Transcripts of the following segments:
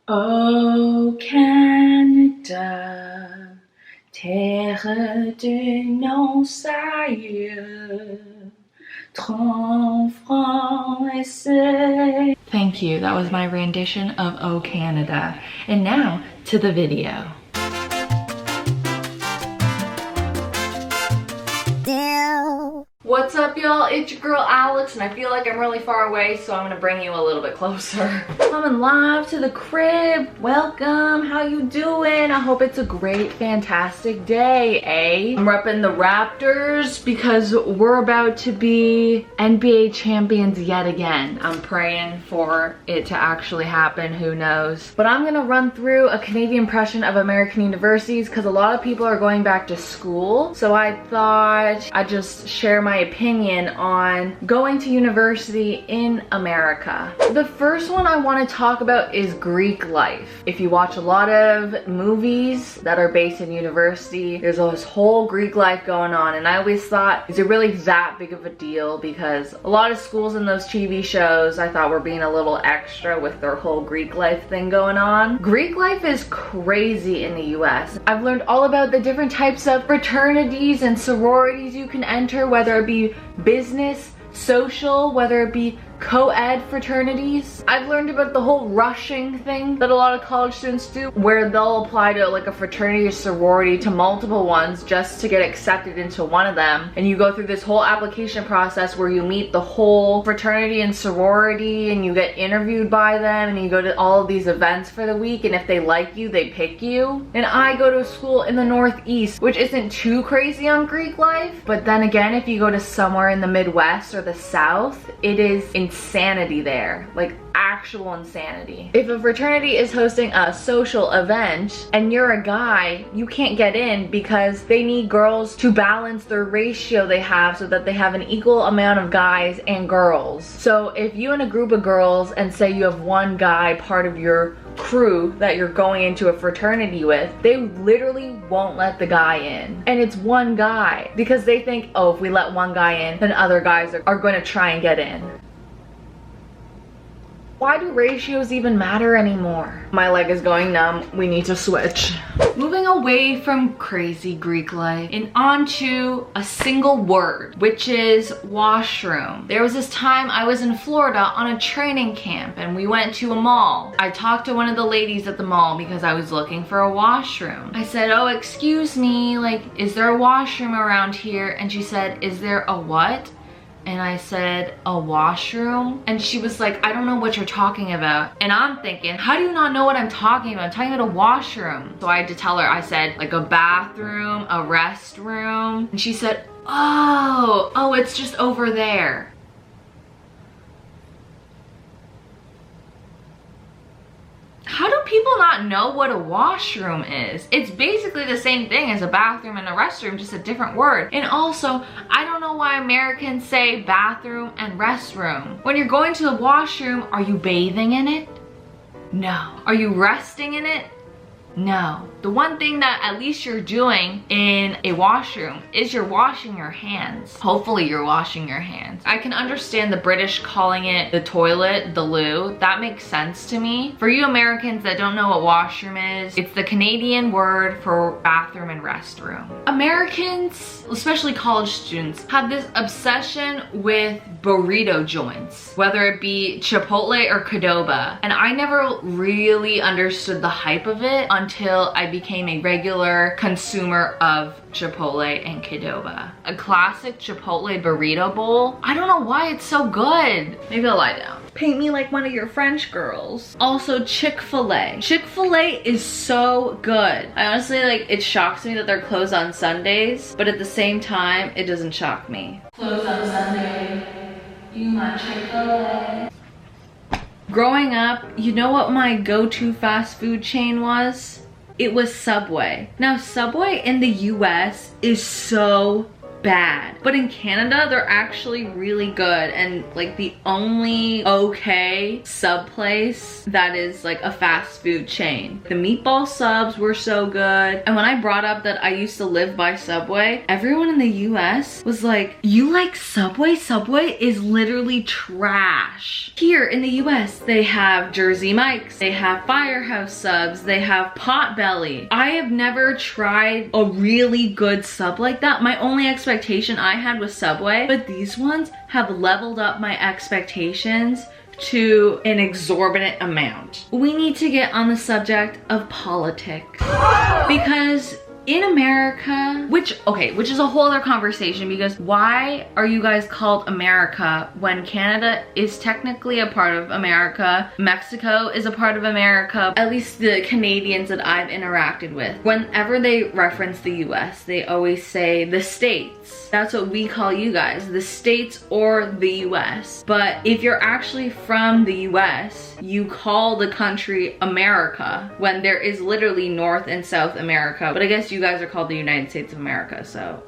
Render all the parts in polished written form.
Ô Canada, terre du non-sérieux, trop français. Thank you, that was my rendition of Oh Canada. And now to the video. What's up, y'all? It's your girl Alex, and I feel like I'm really far away, so I'm gonna bring you a little bit closer. Coming live to the crib. Welcome. How you doing? I hope it's a great, fantastic day, eh? I'm repping the Raptors because we're about to be NBA champions yet again. I'm praying for it to actually happen. Who knows? But I'm gonna run through a Canadian impression of American universities because a lot of people are going back to school. So I thought I'd just share my opinion on going to university in America. The first one I want to talk about is Greek life. If you watch a lot of movies that are based in university, there's this whole Greek life going on, and I always thought, is it really that big of a deal? Because a lot of schools in those TV shows I thought were being a little extra with their whole Greek life thing going on. Greek life is crazy in the US. I've learned all about the different types of fraternities and sororities you can enter, whether it be business, social, whether it be co-ed fraternities. I've learned about the whole rushing thing that a lot of college students do, where they'll apply to like a fraternity or sorority to multiple ones just to get accepted into one of them. And you go through this whole application process where you meet the whole fraternity and sorority, and you get interviewed by them, and you go to all of these events for the week, and if they like you, they pick you. And I go to a school in the Northeast, which isn't too crazy on Greek life, but then again, if you go to somewhere in the Midwest or the South, it is insanity there, like actual insanity. If a fraternity is hosting a social event and you're a guy, you can't get in because they need girls to balance their ratio they have so that they have an equal amount of guys and girls. So if you and a group of girls, and say you have one guy part of your crew that you're going into a fraternity with, they literally won't let the guy in. And it's one guy because they think, oh, if we let one guy in, then other guys are going to try and get in. Why do ratios even matter anymore? My leg is going numb. We need to switch. Moving away from crazy Greek life and onto a single word, which is washroom. There was this time I was in Florida on a training camp, and we went to a mall. I talked to one of the ladies at the mall because I was looking for a washroom. I said, oh, excuse me, like, is there a washroom around here? And she said, is there a what? And I said, a washroom? And she was like, I don't know what you're talking about. And I'm thinking, how do you not know what I'm talking about? I'm talking about a washroom. So I had to tell her, I said, like a bathroom, a restroom. And she said, oh, it's just over there. How do people not know what a washroom is? It's basically the same thing as a bathroom and a restroom, just a different word. And also, I don't know why Americans say bathroom and restroom. When you're going to the washroom, are you bathing in it? No. Are you resting in it? No. The one thing that at least you're doing in a washroom is you're washing your hands. Hopefully you're washing your hands. I can understand the British calling it the toilet, the loo. That makes sense to me. For you Americans that don't know what washroom is, it's the Canadian word for bathroom and restroom. Americans, especially college students, have this obsession with burrito joints, whether it be Chipotle or Qdoba. And I never really understood the hype of it until I became a regular consumer of Chipotle and Qdoba. A classic Chipotle burrito bowl. I don't know why it's so good. Maybe I'll lie down. Paint me like one of your French girls. Also, Chick-fil-A. Chick-fil-A is so good. I honestly, like, it shocks me that they're closed on Sundays, but at the same time, it doesn't shock me. Closed on Sunday. You want Chick-fil-A? Growing up, you know what my go-to fast food chain was? It was Subway. Now, Subway in the US is so bad. But in Canada, they're actually really good, and like the only okay sub place that is like a fast food chain. The meatball subs were so good. And when I brought up that I used to live by Subway, everyone in the US was like, you like Subway? Subway is literally trash. Here in the US, they have Jersey Mike's, they have Firehouse subs, they have Potbelly. I have never tried a really good sub like that. My only expectation I had was Subway, but these ones have leveled up my expectations to an exorbitant amount. We need to get on the subject of politics because in America, which is a whole other conversation, because why are you guys called America when Canada is technically a part of America? Mexico is a part of America, at least the Canadians that I've interacted with. Whenever they reference the US, they always say the States. That's what we call you guys, the States or the US. But if you're actually from the US, you call the country America when there is literally North and South America. But I guess you guys are called the United States of America, so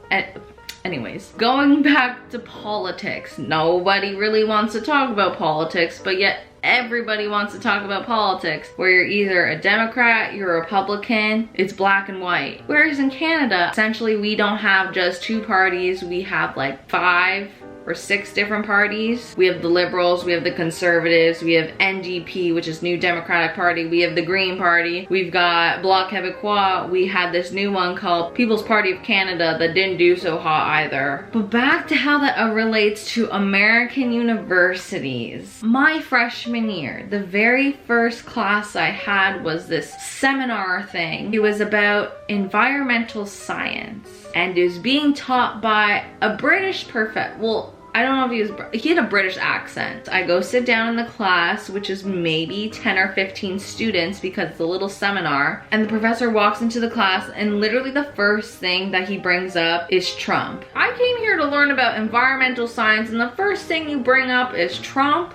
anyways, going back to politics. Nobody really wants to talk about politics, but yet everybody wants to talk about politics, where you're either a Democrat, you're a Republican, it's black and white. Whereas in Canada, essentially we don't have just two parties, we have like 5 or 6 different parties. We have the Liberals, we have the Conservatives, we have NDP, which is New Democratic Party, we have the Green Party, we've got Bloc Québécois, we had this new one called People's Party of Canada that didn't do so hot either. But back to how that relates to American universities. My freshman year, the very first class I had was this seminar thing. It was about environmental science, and it was being taught by a British well, I don't know if he had a British accent. I go sit down in the class, which is maybe 10 or 15 students because it's a little seminar, and the professor walks into the class and literally the first thing that he brings up is Trump. I came here to learn about environmental science, and the first thing you bring up is Trump?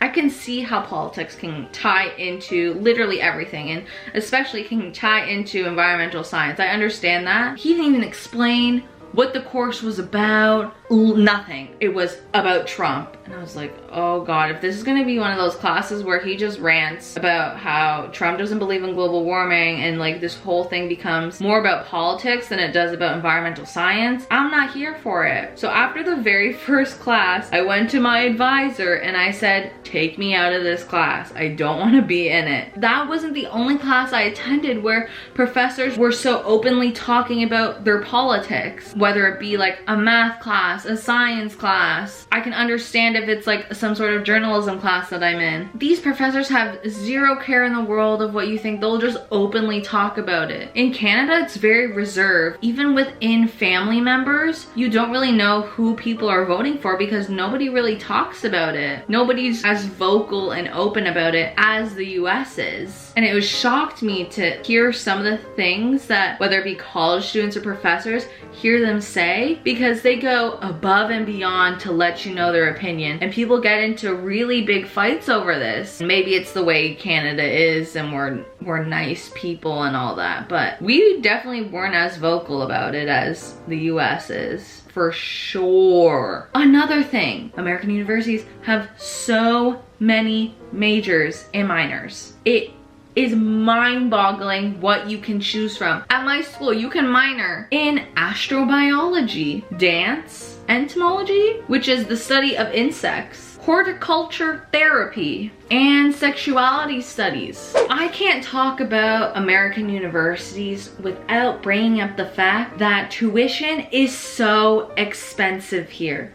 I can see how politics can tie into literally everything, and especially can tie into environmental science. I understand that. He didn't even explain what the course was about. Nothing. It was about Trump. And I was like, oh God, if this is gonna be one of those classes where he just rants about how Trump doesn't believe in global warming and like this whole thing becomes more about politics than it does about environmental science, I'm not here for it. So after the very first class, I went to my advisor and I said, take me out of this class. I don't want to be in it. That wasn't the only class I attended where professors were so openly talking about their politics, whether it be like a math class, a science class. I can understand if it's like some sort of journalism class that I'm in. These professors have zero care in the world of what you think. They'll just openly talk about it. In Canada, it's very reserved. Even within family members, you don't really know who people are voting for because nobody really talks about it. Nobody's as vocal and open about it as the US is. And it was shocked me to hear some of the things that, whether it be college students or professors, hear them say, because they go above and beyond to let you know their opinion. And people get into really big fights over this. Maybe it's the way Canada is and we're nice people and all that, but we definitely weren't as vocal about it as the US is. For sure. Another thing, American universities have so many majors and minors. It is mind-boggling what you can choose from. At my school, you can minor in astrobiology, dance, entomology, which is the study of insects, horticulture therapy, and sexuality studies. I can't talk about American universities without bringing up the fact that tuition is so expensive here.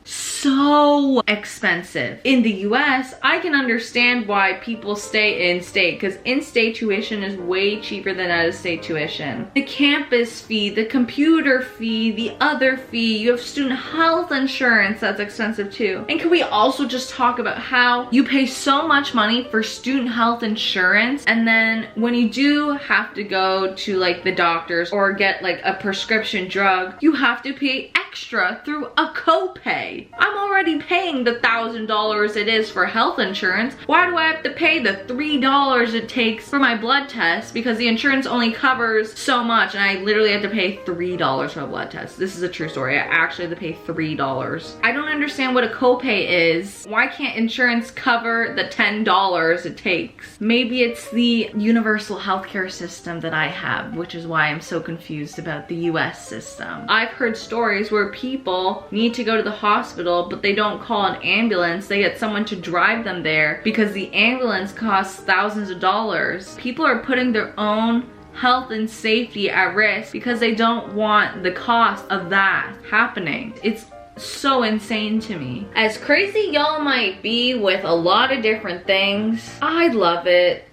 So expensive. In the US, I can understand why people stay in-state because in-state tuition is way cheaper than out-of-state tuition. The campus fee, the computer fee, the other fee, you have student health insurance that's expensive too. And can we also just talk about how you pay so much money for student health insurance, and then when you do have to go to like the doctors or get like a prescription drug, you have to pay extra through a copay. I'm already paying the $1,000 it is for health insurance. Why do I have to pay the $3 it takes for my blood test? Because the insurance only covers so much and I literally have to pay $3 for a blood test. This is a true story. I actually have to pay $3. I don't understand what a copay is. Why can't insurance cover the $10 it takes? Maybe it's the universal healthcare system that I have, which is why I'm so confused about the US system. I've heard stories where people need to go to the hospital, but they don't call an ambulance. They get someone to drive them there because the ambulance costs thousands of dollars. People are putting their own health and safety at risk because they don't want the cost of that happening. It's so insane to me. As crazy y'all might be with a lot of different things, I love it.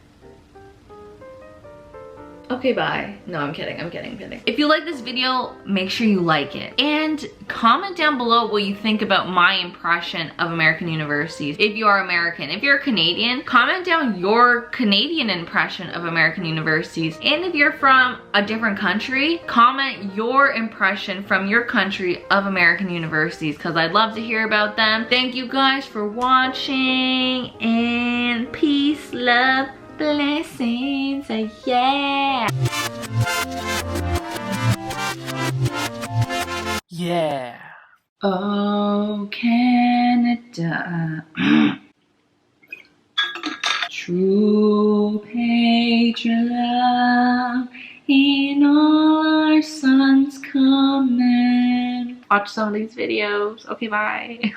Okay, bye. No, I'm kidding. If you like this video, make sure you like it. And comment down below what you think about my impression of American universities. If you are American. If you're Canadian, comment down your Canadian impression of American universities. And if you're from a different country, comment your impression from your country of American universities, because I'd love to hear about them. Thank you guys for watching, and peace, love, blessings, yeah. Yeah. Oh, Canada. True patron love in all our sons come in. Watch some of these videos. Okay, bye.